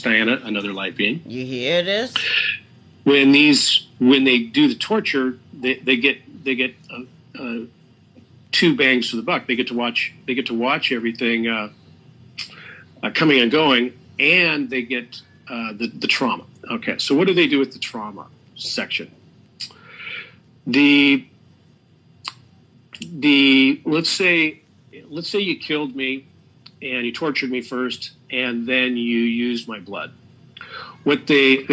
Diana, another light being. You hear this? When they do the torture, they get two bangs for the buck. They get to watch everything coming and going, and they get the trauma. Okay, so what do they do with the trauma section? The let's say you killed me and you tortured me first, and then you used my blood. What they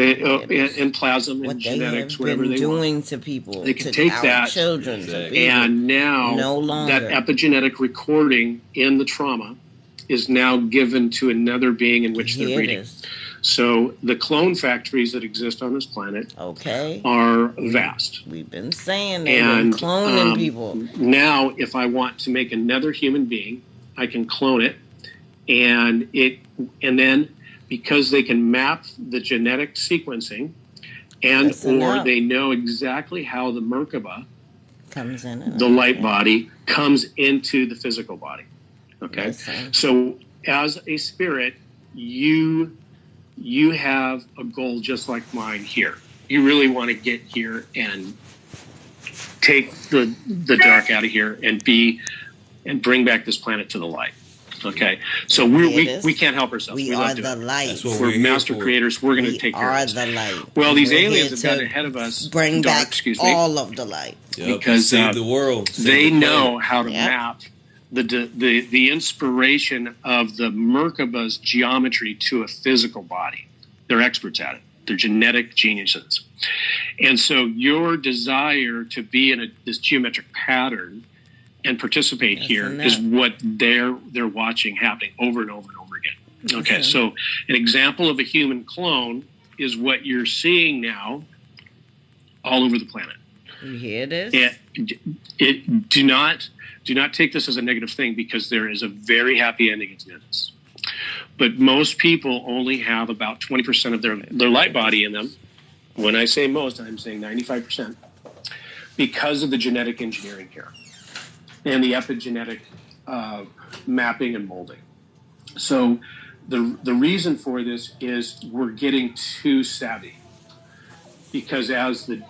and plasm and genetics, whatever they doing want. To people, they can to take our that children, and now no longer. That epigenetic recording in the trauma is now given to another being in which they're breeding. So the clone factories that exist on this planet are vast. We've been saying they've been cloning people. Now, if I want to make another human being, I can clone it, and then because they can map the genetic sequencing, or they know exactly how the Merkaba comes in, the light body comes into the physical body. Okay, so as a spirit, you have a goal just like mine here. You really want to get here and take the dark out of here and bring back this planet to the light. Okay, so we can't help ourselves. We are the light. We're master creators. We're going to take care of this. We are the light. Well, these aliens have gotten ahead of us. Bring back all of the light. Because save the world. They know how to map the inspiration of the Merkaba's geometry to a physical body. They're experts at it. They're genetic geniuses. And so your desire to be in this geometric pattern and participate here is what they're watching happening over and over and over again. Okay, so an example of a human clone is what you're seeing now all over the planet. You hear this? Do not take this as a negative thing, because there is a very happy ending to this. But most people only have about 20% of their light body in them. When I say most, I'm saying 95%, because of the genetic engineering here and the epigenetic mapping and molding. So the reason for this is we're getting too savvy, because as the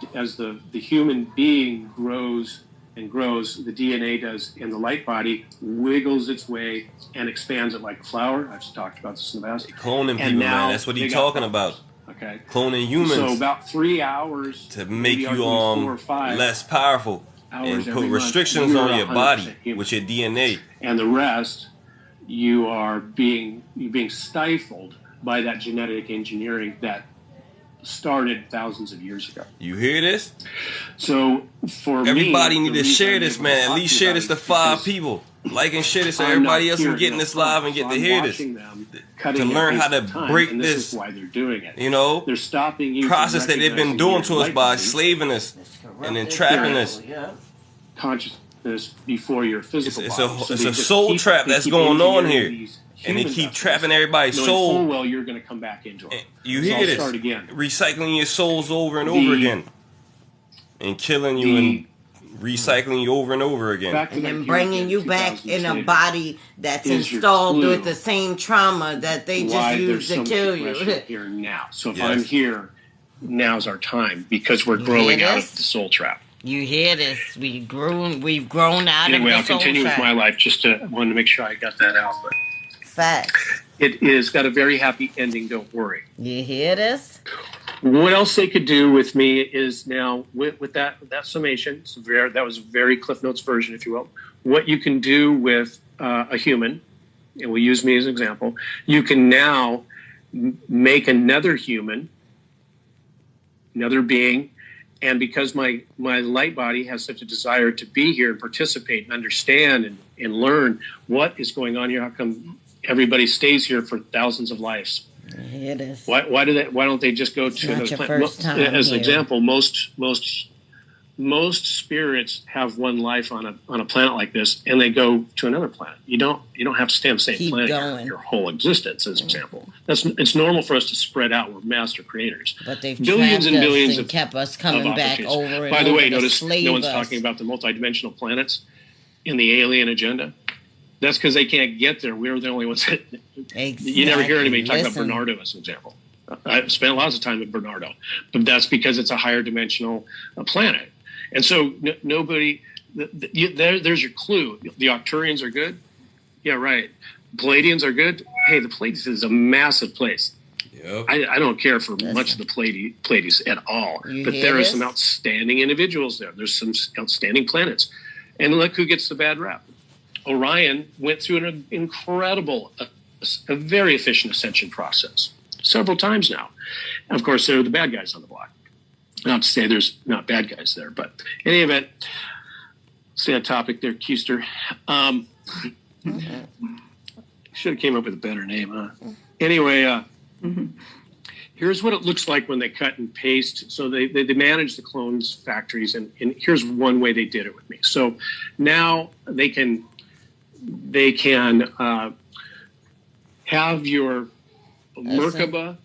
human being grows and grows, the DNA does in the light body, wiggles its way and expands it like a flower. I've talked about this in the past. Cloning people, man. That's what he's talking about. Okay. Cloning humans. So about 3 hours to make you 4 or 5 less powerful and put restrictions on your body with your DNA. And the rest, you're being stifled by that genetic engineering that started thousands of years ago. You hear this? So for everybody need to share this, man. At least share this to 5 people. Like and share this so everybody else can get in this live and get to hear this. To learn how to break this, why they're doing it. They're stopping you process that they've been doing to us by slaving us and entrapping us. Consciousness before your physical body. It's a soul trap that's going on here. And they keep trapping everybody's soul. Full well, you're going to come back into it. You hear this? Start again. Recycling your souls over and over again, and killing you and recycling you over and over again, and then bringing you back in a body that's installed with the same trauma that they just used to kill you. Here now, so if I'm here, now's our time, because we're growing out of the soul trap. You hear this? We've grown out of the soul trap. Anyway, I'll continue with my life. Wanted to make sure I got that out, but. Facts. It is got a very happy ending, don't worry. You hear this? What else they could do with me is now, with that summation, that was a very Cliff Notes version, if you will, what you can do with a human, and we'll use me as an example, you can now make another human, another being, and because my light body has such a desire to be here and participate and understand and learn what is going on here, how come everybody stays here for thousands of lives? It is. Why don't they just go to another planet? As an example, most spirits have one life on a planet like this, and they go to another planet. You don't have to stay on the same planet your whole existence. As an example, it's normal for us to spread out. We're master creators. But they've billions and billions and kept us coming back over and over. By the way, notice no one's talking about the multidimensional planets in the alien agenda. That's because they can't get there. We're the only ones that exactly. You never hear anybody talk about Bernardo as an example. I've spent lots of time with Bernardo, but that's because it's a higher dimensional planet. And so nobody, there's your clue. The Arcturians are good. Yeah, right. Palladians are good. Hey, the Pleiades is a massive place. Yep. I don't care for much of the Pleiades at all. But there are some outstanding individuals there. There's some outstanding planets. And look who gets the bad rap. Orion went through an incredible, a very efficient ascension process several times now. And of course, they're the bad guys on the block. Not to say there's not bad guys there, but in any event, sad topic there, Keister. Should have came up with a better name, huh? Anyway, here's what it looks like when they cut and paste. So they manage the clones factories, and here's one way they did it with me. So now they can have your Merkaba